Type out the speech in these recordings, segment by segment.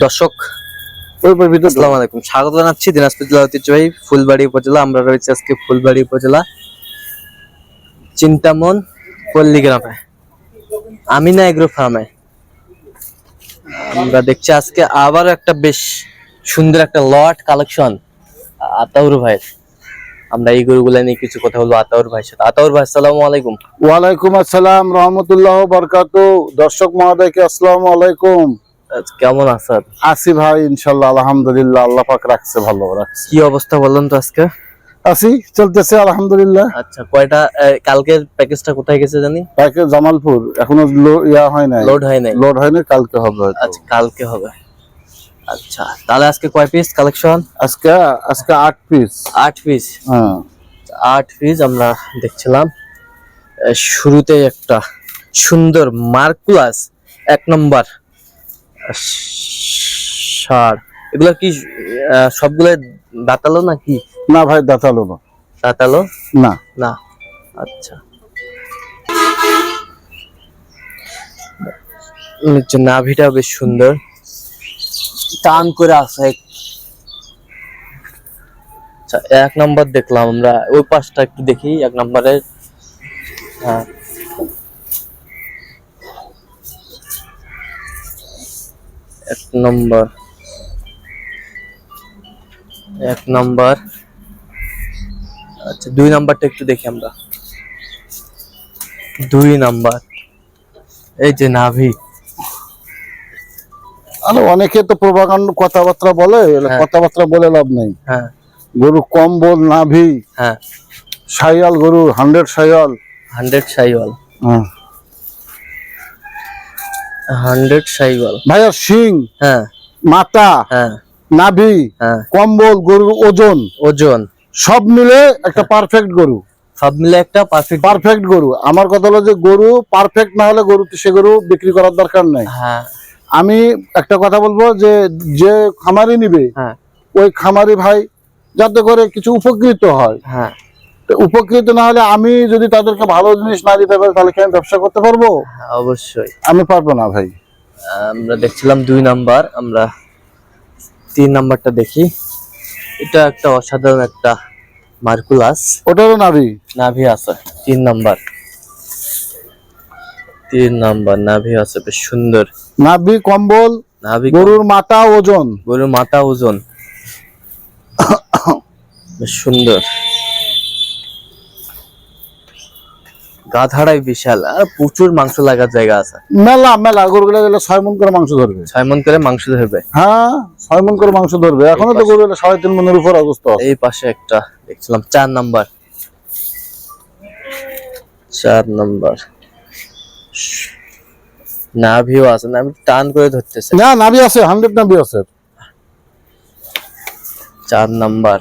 দর্শক আসসালামু আলাইকুম, স্বাগত জানাচ্ছি দিনাজপুর জেলা ঐতিহ্যবাহী ফুলবাড়ি উপজেলা। আমরা রয়েছি আজকে ফুলবাড়ি উপজেলা চিন্তামন পল্লী গ্রামে, আমিনা এগ্রো ফার্মে। আমরা দেখছি আজকে আবার একটা বেশ সুন্দর একটা লট কালেকশন আতাউর ভাইয়ের। আমরা এই গরুগুলা নিয়ে কিছু কথা বলবো আতাউর ভাইয়ের সাথে। আতাউর ভাই আসসালামু আলাইকুম। ওয়ালাইকুম আসসালাম রহমতুল্লাহ বারাকাতুহু। দর্শক মহোদয়কে আসসালামু আলাইকুম। কেমন আছেন? আছি ভাই, ইনশাআল্লাহ আলহামদুলিল্লাহ, আল্লাহ পাক রাখছে, ভালো রাখছে। কি অবস্থা বললেন তো আজকে? আছি, চলতেছে আলহামদুলিল্লাহ। আচ্ছা, কয়টা কালকের প্যাকেজটা কোথায় গেছে জানি? প্যাকেজ জামালপুর, এখনো হয় নাই, লোড হয় নাই। লোড হয়নি, কালকে হবে হয়তো। আচ্ছা, কালকে হবে। আচ্ছা, তাহলে আজকে কয় পিস কালেকশন? আজকে 8 পিস। 8 পিস। হ্যাঁ, 8 পিস আমরা দেখছিলাম। শুরুতে একটা সুন্দর মার্কুলাস 1 নম্বর ষাঁড়। এগুলা কি সবগুলো দাঁতালো নাকি? না ভাই, দাঁতালো না। দাঁতালো না না। আচ্ছা, নাভিটা বেশ সুন্দর, টান করে আছে। আচ্ছা, 1 নম্বর দেখলাম আমরা। ওই পাশটা একটু দেখি 1 নম্বরের। হ্যাঁ, 1 নম্বর 1 নম্বর। আচ্ছা, 2 নম্বরটা একটু দেখি আমরা। 2 নম্বর, এই যে নাভি। আরে অনেকে তো প্রভাকাণ্ড কথাবার্তা বলে, কথাবার্তা বলে লাভ নাই। হ্যাঁ, গরু কম্বল, নাভি। হ্যাঁ, শাইয়াল গরু, 100 শাইয়াল। 100 শাইওয়াল। হ্যাঁ 100 শাইওয়াল ভাইয়া, শিং, হ্যাঁ, মাথা, হ্যাঁ, নাভি, হ্যাঁ, কম্বল, গরুর ওজন ওজন সব মিলে একটা পারফেক্ট গরু। সব মিলে একটা পারফেক্ট গরু। আমার কথা হলো যে গরু পারফেক্ট না হলে গরু, সে গরু বিক্রি করার দরকার নাই। হ্যাঁ, আমি একটা কথা বলবো, যে যে খামারি নিবে, হ্যাঁ, ওই খামারি ভাই যাতে করে কিছু উপকৃত হয়। হ্যাঁ, তো উপকৃত না হলে, আমি যদি তাদেরকে ভালো জিনিস না দিতে পারি, তাহলে কি আমি ব্যবসা করতে পারবো? অবশ্যই আমি পারবো না ভাই। আমরা দেখছিলাম 2 নাম্বার। আমরা 3 নাম্বারটা দেখি। এটা একটা অসাধারণ একটা মার্কুলাস। ওটারও নাভি নাভি আছে 3 নাম্বার। 3 নাম্বার নাভি আছে, বেশ সুন্দর নাভি, কম্বল, নাভি, গরুর মাথা, ওজন। গরুর মাথা, ওজন বেশ সুন্দর। গাধাড়াই বিশাল, আর প্রচুর মাংস লাগার জায়গা আছে। মেলা মেলা গরুগুলো গেলে 6 মণ করে মাংস ধরবে। 6 মণ করে মাংস ধরবে। হ্যাঁ, 6 মণ করে মাংস ধরবে। এখনো তো গরু 3.5 মণের উপর অবস্থা। এই পাশে একটা দেখছিলাম 4 নাম্বার। 4 নাম্বার নাভিও আছে, নাভি টান করে ধরতেছে। না, নাভি আছে, 100 নাভি আছে। 4 নাম্বার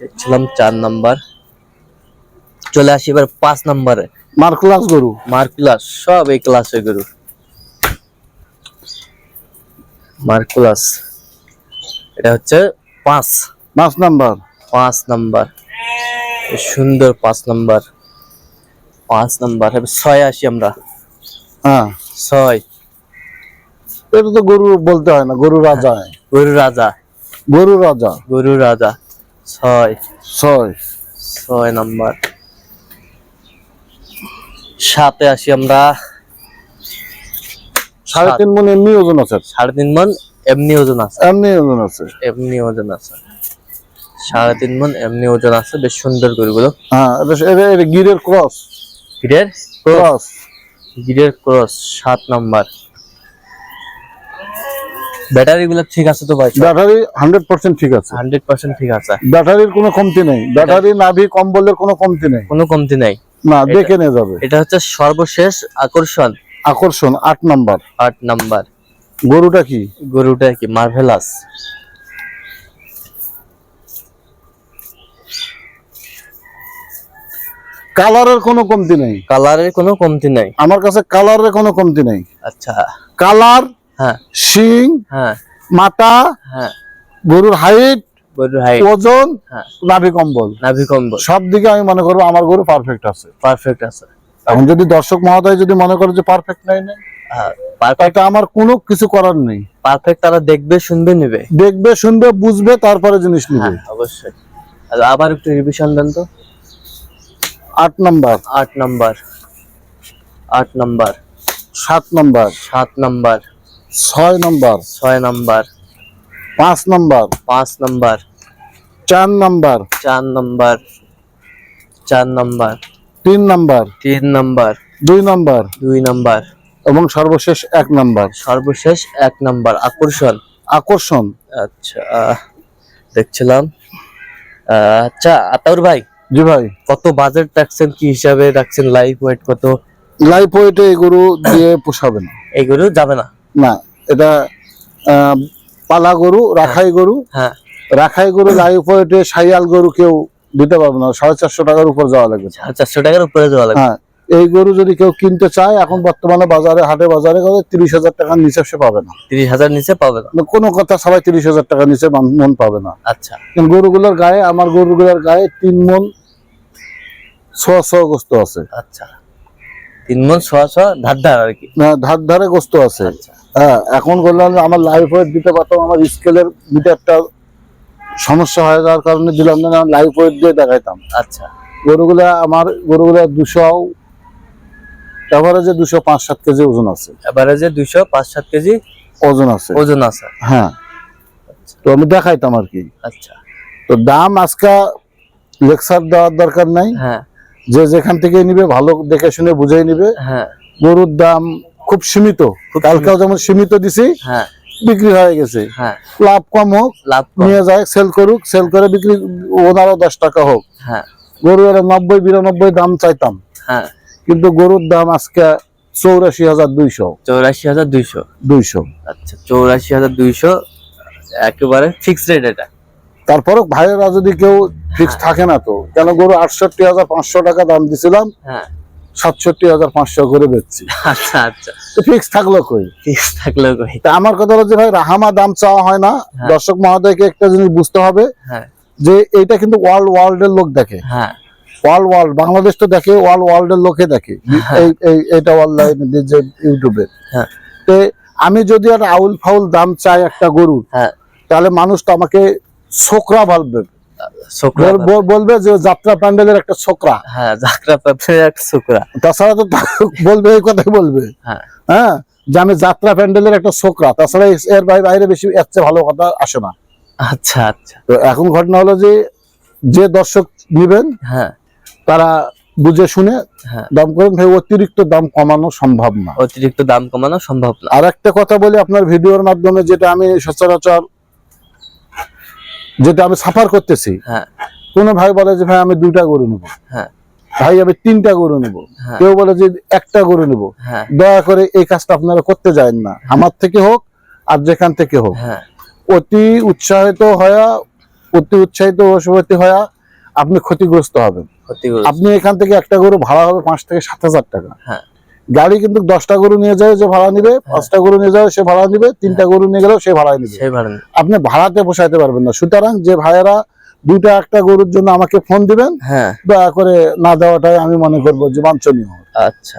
দেখছিলাম। 4 নাম্বার। চলে আসি এবার 5 নাম্বারে। মার্কুলাস গরু। মার্কুলাস সব এই ক্লাসের গরু। মার্কুলাস এটা হচ্ছে 5 নাম্বার। 5 নাম্বার সুন্দর। 5 নাম্বার 5 নাম্বার। 6 আসি আমরা। হ্যাঁ, 6। এটা তো গরু বলতে হয় না, গরু রাজা। গরু রাজা, গরু রাজা, গরু রাজা। 6 6 নাম্বার। 7 আসি আমরা। 3.5 মণ এমনি ওজন আছে। 3.5 মণ এমনি ওজন আছে। এমনি ওজন আছে। এমনি ওজন আছে। 3.5 মণ এমনি ওজন আছে। বেশ সুন্দর গরুগুলো। হ্যাঁ, এটা গিরের ক্রস। গিরের ক্রস। গিরের ক্রস। 7 নাম্বার। ব্যাটারি গুলো ঠিক আছে তো ভাই? ব্যাটারি 100% ঠিক আছে। 100% ঠিক আছে। ব্যাটারির কোনো কমতি নেই। ব্যাটারি, নাভি, কম্বলের কোনো কমতি নেই। কোনো কমতি নাই। না, দেখে নিয়ে যাবে। এটা হচ্ছে সর্বশেষ আকর্ষণ। 8 নাম্বার। 8 নাম্বার। গরুটা কি? গরুটা কি মার্ভেলাস। কালারের কোনো কমতি নেই। কালারের কোনো কমতি নাই। আমার কাছে কালারের কোনো কমতি নেই। আচ্ছা, কালার, হ্যাঁ, শিং, হ্যাঁ, মাথা, হ্যাঁ, গরুর হাইট, গরুর হাইট, ওজন, হ্যাঁ, নাভি, কম্বল, নাভি, কম্বল সব দিকে আমি মনে করবো আমার গরু পারফেক্ট আছে। পারফেক্ট আছে। এখন যদি দর্শক মহোদয় যদি মনে করে যে পারফেক্ট নাই, হ্যাঁ, পারফেক্ট, এটা আমার কোনো কিছু করার নেই। পারফেক্ট তারা দেখবে, শুনবে, নেবে। দেখবে, শুনবে, বুঝবে, তারপরে জিনিস নিবে। হ্যাঁ অবশ্যই। আবার একটু রিভিশন দেন তো। 8 number, 8 number, 8 number, 7 number, 7 number, 6 number, 6 number, 5 number, 5 number, 4 number, 4 number, 4 number, 3 number, 3 number, 2 number 2 number এবং সর্বশেষ 1 নাম্বার। সর্বশেষ 1 নাম্বার আকর্ষণ। আকর্ষণ। আচ্ছা দেখছিলাম। আচ্ছা আতাউর ভাই, জি ভাই। কত বাজেট রাখছেন, কি হিসাবে রাখছেন, লাইফ ওয়েট কত? লাইফ ওয়েটে এই গরু দিয়ে পোষাবে না। এইগুলো যাবে না? না, এটা পালা গরু, রাখাই গরু। হ্যাঁ রাখাই গরু লাইফ ওয়েটে শাইয়াল গরু কেউ দিতে পারবে না। 450 টাকার উপর যাওয়া লাগবে। 400 টাকার উপরে যাওয়া লাগবে। হ্যাঁ, এই গরু যদি কেউ কিনতে চায় এখন বর্তমানে বাজারে, হাটে বাজারে 30,000 টাকার নিচে সে পাবে না। 30,000 নিচে পাবে না? কোনো কথা, সবাই 30,000 টাকার নিচে মন পাবে না। আচ্ছা। কিন্তু গরুগুলোর গায়ে, আমার গরুগুলোর গায়ে 3 মণ 100 গোস্ত আছে। আচ্ছা, 3 মণ 100 ধার ধার আর কি। ধার ধারে গোস্ত আছে। আচ্ছা। হ্যাঁ, এখন বললাম আমার লাইফ ওয়েট দিতে পারতাম, আমার স্কেলের মিটারটা সমস্যা হয়ে যাওয়ার কারণে দিলাম না, লাইফ ওয়েট দিয়ে দেখাইতাম। আচ্ছা। আমার গরুগুলা 200 এভারেজে 205-7 কেজি ওজন আছে। এভারেজে 205-7 কেজি ওজন আছে। ওজন আছে। হ্যাঁ, তো আমি দেখাইতাম আর কি। আচ্ছা। তো দাম আজকে লেকচার দেওয়ার দরকার নাই। হ্যাঁ, যে যেখান থেকে নিবে ভালো দেখে শুনে বুঝাই নিবে। হ্যাঁ, গরুর দাম খুব সীমিত। কালকেও যেমন সীমিত দিছি, হ্যাঁ, বিক্রি হয়ে গেছে। হ্যাঁ, লাভ কম হোক, লাভ কম। নিয়ে যায়, সেল করুক, সেল করে বিক্রি, ওনারও 10 টাকা হোক। হ্যাঁ, গরুর 90-92 দাম চাইতাম, হ্যাঁ, কিন্তু গরুর দাম আজকে 84,200। 84,200। আচ্ছা, 84,200 একেবারে ফিক্সড রেট এটা। তারপরও ভাইয়েরা যদি কেউ ফিক্স থাকে না তো, কেন গরু 68,500 টাকা দাম দিছিলাম, হ্যাঁ, 67,500 করে বেচছি। আচ্ছা আচ্ছা, তো ফিক্স থাকলো কই? ফিক্স থাকলেও কই। তা আমার কথা হলো যে ভাই, রাহামা দাম চাওয়া হয় না। হ্যাঁ। দর্শক মহোদয়কে একটা জিনিস বুঝতে হবে, হ্যাঁ, যে এইটা কিন্তু ওয়ার্ল্ডের লোক দেখে। হ্যাঁ, ওয়ার্ল্ড, বাংলাদেশ তো দেখে, ওয়ার্ল্ডের লোকে দেখে এইটা অনলাইনে, যে ইউটিউবে। হ্যাঁ। তো আমি যদি আর আউল ফাউল দাম চাই একটা গরুর, হ্যাঁ, তাহলে মানুষ তো আমাকে ছোকরা ভাববে, ছোকরা। বলবে যে যাত্রা প্যান্ডেলের একটা ছোকরা। হ্যাঁ, যাত্রা প্যান্ডেলের একটা ছোকরা। তাছাড়া তো বলবে, এই কথাই বলবে। হ্যাঁ, হ্যাঁ, যে আমি যাত্রা প্যান্ডেলের একটা ছোকরা। তাছাড়া এর বাইরে বেশি এর চেয়ে ভালো কথা আসে না। আচ্ছা আচ্ছা। তো এখন ঘটনা হলো যে দর্শক নিবেন, হ্যাঁ, তারা বুঝে শুনে হ্যাঁ, দাম করেন ভাই। অতিরিক্ত দাম কমানো সম্ভব না। অতিরিক্ত দাম কমানো সম্ভব না। আর একটা কথা বলি আপনার ভিডিওর মাধ্যমে, যেটা আমি সচরাচর, যেটা আমি সাফার করতেছি। হ্যাঁ, কোনো ভাই বলে যে ভাই আমি 2টা গরু নেবো, হ্যাঁ, ভাই আমি 3টা গরু নেবো, হ্যাঁ, কেউ বলে যে 1টা গরু নেবো। হ্যাঁ, দয়া করে এই কাজটা আপনারা করতে যান না, আমার থেকে হোক আর যেখান থেকে হোক। হ্যাঁ, অতি উৎসাহিত বশবর্তী হয়ে আপনি ক্ষতিগ্রস্ত হবেন। ক্ষতিগ্রস্ত। আপনি এখান থেকে একটা গরু ভাড়া হবে 5 থেকে 7,000 টাকা। হ্যাঁ, গাড়ি কিন্তু 10টা গরু নিয়ে যায় যে ভাড়া নিবে, 5টা গরু নিয়ে যাবে সে ভাড়া নিবে, 3টা গরু নিয়ে গেলেও সে ভাড়া নিবে। সেই ভাড়া নেই। আপনি ভাড়াতে পোষাইতে পারবেন না। সুতরাং যে ভাইয়েরা 2টা 1টা গরুর জন্য আমাকে ফোন দিবেন, হ্যাঁ, দয়া করে না দেওয়াটাই আমি মনে করবো যে বাঞ্ছনীয়। আচ্ছা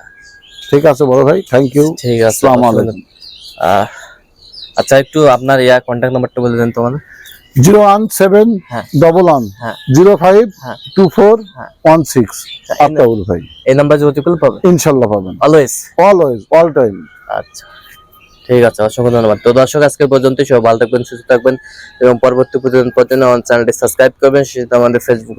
ঠিক আছে বড় ভাই, থ্যাংক ইউ। ঠিক আছে। আসসালামু আলাইকুম। আচ্ছা, একটু আপনার কন্ট্যাক্ট নাম্বারটা বলে দেন তো মানে। 01711 হ্যাঁ, 05 হ্যাঁ, 2416। আতাউর ভাই, এই নাম্বার যোগাযোগ করলে পাবে ইনশাল্লাহ পাবেন। অলওয়েজ। All time. আচ্ছা, ঠিক আছে, অসংখ্য ধন্যবাদ। তো দর্শক, আজকের পর্যন্ত সবাই ভালো থাকবেন, সুস্থ থাকবেন এবং পরবর্তী প্রতিদিন চ্যানেলটি সাবস্ক্রাইব করবেন। সেটা আমাদের ফেসবুক,